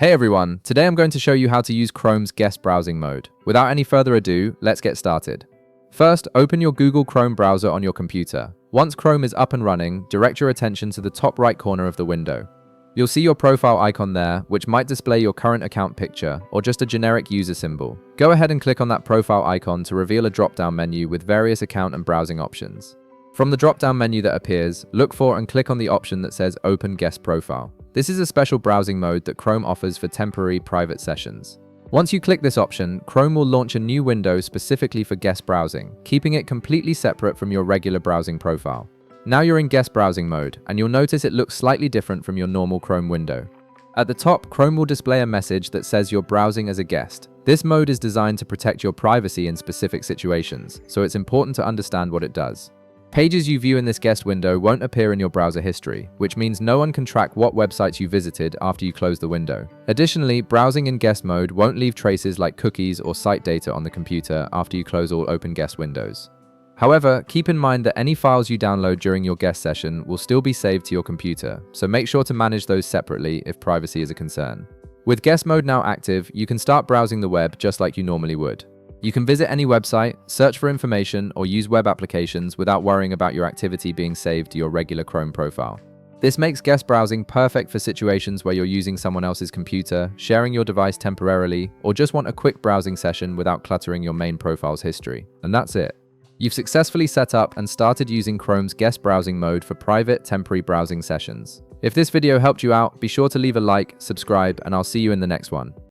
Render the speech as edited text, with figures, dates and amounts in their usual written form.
Hey everyone, today I'm going to show you how to use Chrome's guest browsing mode. Without any further ado, let's get started. First, open your Google Chrome browser on your computer. Once Chrome is up and running, direct your attention to the top right corner of the window. You'll see your profile icon there, which might display your current account picture or just a generic user symbol. Go ahead and click on that profile icon to reveal a drop-down menu with various account and browsing options. From the drop-down menu that appears, look for and click on the option that says Open Guest Profile. This is a special browsing mode that Chrome offers for temporary private sessions. Once you click this option, Chrome will launch a new window specifically for guest browsing, keeping it completely separate from your regular browsing profile. Now you're in guest browsing mode, and you'll notice it looks slightly different from your normal Chrome window. At the top, Chrome will display a message that says you're browsing as a guest. This mode is designed to protect your privacy in specific situations, so it's important to understand what it does. Pages you view in this guest window won't appear in your browser history, which means no one can track what websites you visited after you close the window. Additionally, browsing in guest mode won't leave traces like cookies or site data on the computer after you close all open guest windows. However, keep in mind that any files you download during your guest session will still be saved to your computer, so make sure to manage those separately if privacy is a concern. With guest mode now active, you can start browsing the web just like you normally would. You can visit any website, search for information, or use web applications without worrying about your activity being saved to your regular Chrome profile. This makes guest browsing perfect for situations where you're using someone else's computer, sharing your device temporarily, or just want a quick browsing session without cluttering your main profile's history. And that's it. You've successfully set up and started using Chrome's guest browsing mode for private, temporary browsing sessions. If this video helped you out, be sure to leave a like, subscribe, and I'll see you in the next one.